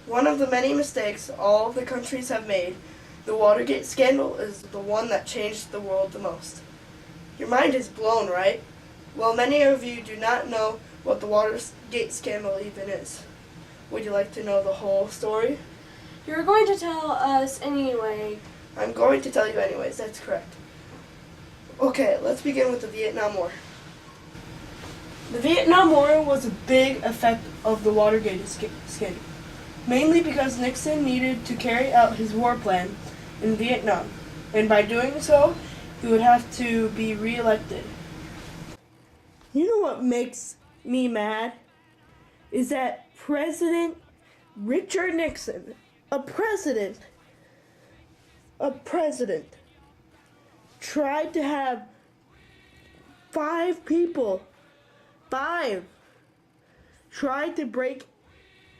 One of the many mistakes all of the countries have made, the Watergate Scandal is the one that changed the world the most. Your mind is blown, right? Well, many of you do not know what the Watergate Scandal even is. Would you like to know the whole story? You're going to tell us anyway. I'm going to tell you anyways, that's correct. Okay, let's begin with the Vietnam War. The Vietnam War was a big effect of the Watergate scandal, mainly because Nixon needed to carry out his war plan in Vietnam, and by doing so, he would have to be re-elected. You know what makes me mad? Is that President Richard Nixon, a president, tried to have five, tried to break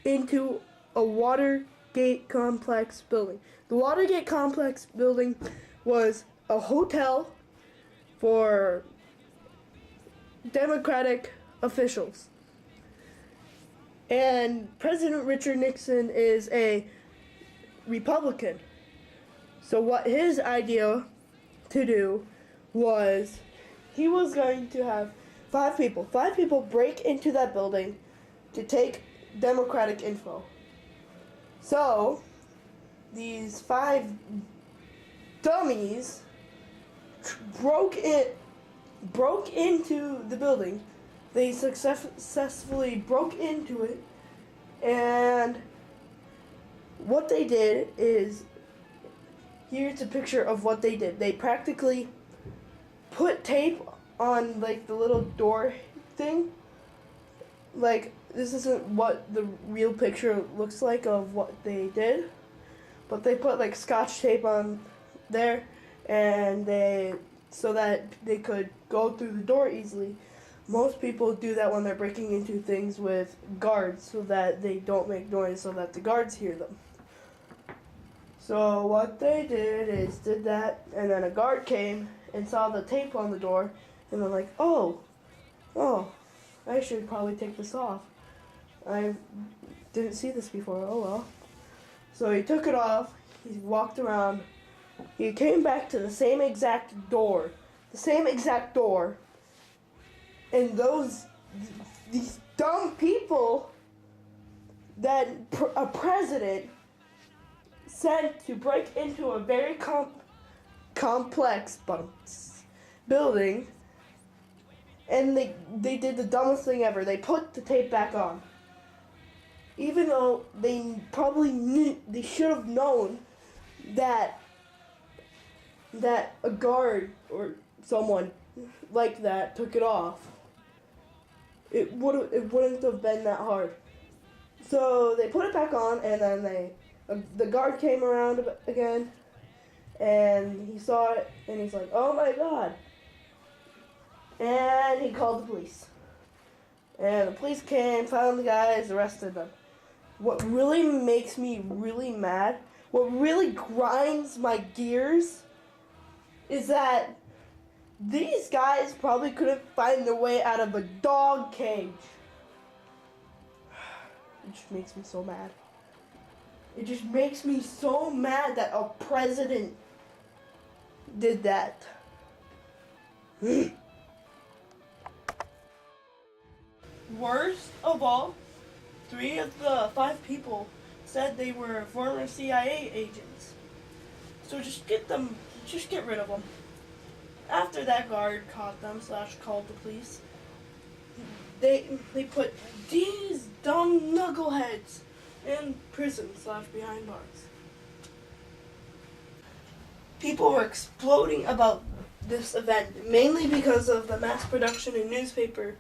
into a Watergate complex building. The Watergate complex building was a hotel for Democratic officials. And President Richard Nixon is a Republican. So what his idea to do was he was going to have five people break into that building to take Democratic info. So these five dummies broke into the building. They successfully broke into it, and what they did is, here's a picture of what they did. They practically put tape on like the little door thing. Like, this isn't what the real picture looks like of what they did, but they put like scotch tape on there, and so that they could go through the door easily. Most people do that when they're breaking into things with guards, so that they don't make noise, so that the guards hear them. So what they did that, and then a guard came and saw the tape on the door, and they're like, oh, I should probably take this off. I didn't see this before, oh well. So he took it off, he walked around, he came back to the same exact door, and these dumb people that a president sent to break into a very complex building, and they did the dumbest thing ever. They put the tape back on, even though they probably knew, they should have known that a guard or someone like that took it off. It wouldn't have been that hard. So they put it back on, and then the guard came around again, and he saw it, and he's like, oh my god. And he called the police. And the police came, found the guys, arrested them. What really makes me really mad, what really grinds my gears, is that these guys probably couldn't find their way out of a dog cage. It just makes me so mad. It just makes me so mad that a president did that. Worst of all, 3 of the 5 people said they were former CIA agents. So just get rid of them. After that guard caught them / called the police, they put these dumb knuckleheads in prison / behind bars. People were exploding about this event, mainly because of the mass production in newspaper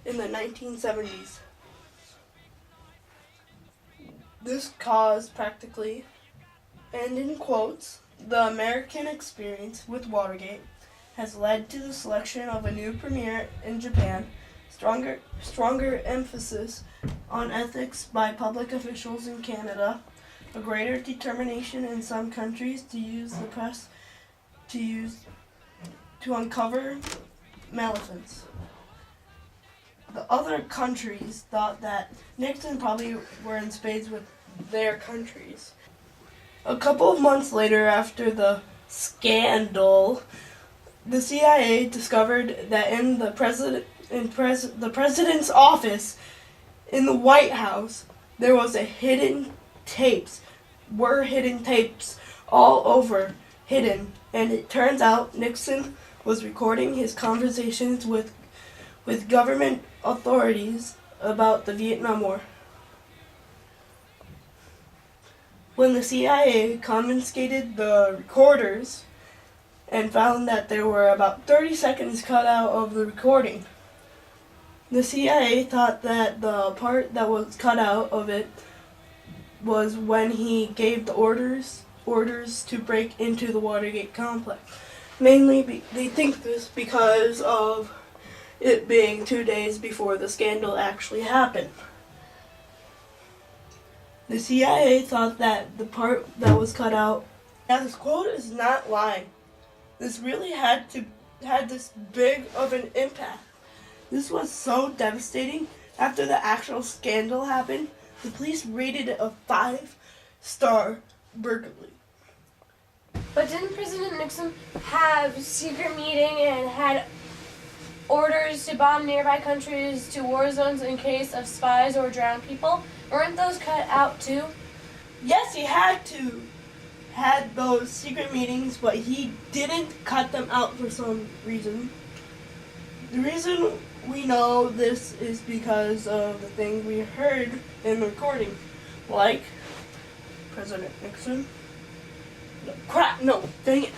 in the 1970s. This caused practically, and in quotes, the American experience with Watergate has led to the selection of a new premier in Japan, stronger emphasis on ethics by public officials in Canada, a greater determination in some countries to use the press to uncover malfeasance. The other countries thought that Nixon probably were in spades with their countries. A couple of months later, after the scandal, the CIA discovered that in the president's office in the White House, there was hidden tapes all over, hidden. And it turns out Nixon was recording his conversations with government authorities about the Vietnam War. When the CIA confiscated the recorders and found that there were about 30 seconds cut out of the recording, the CIA thought that the part that was cut out of it was when he gave the orders to break into the Watergate complex. Mainly, they think this because of it being 2 days before the scandal actually happened. The CIA thought that the part that was cut out. Now this quote is not lying. This really had this big of an impact. This was so devastating. After the actual scandal happened, the police rated it a 5-star burglary. But didn't President Nixon have a secret meeting and had orders to bomb nearby countries to war zones in case of spies or drowned people? Weren't those cut out too? Yes, he had those secret meetings, but he didn't cut them out for some reason. The reason we know this is because of the thing we heard in the recording, like President Nixon. Dang it.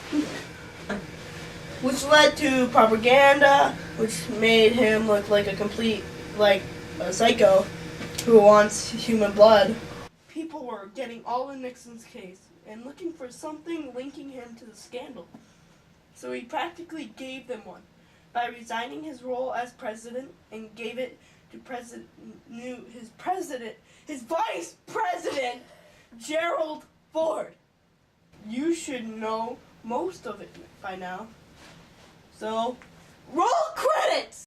Which led to propaganda, which made him look like a complete, a psycho who wants human blood. People were getting all in Nixon's case and looking for something linking him to the scandal. So he practically gave them one by resigning his role as president and gave it to his vice president, Gerald Ford. You should know most of it by now. So, roll credits!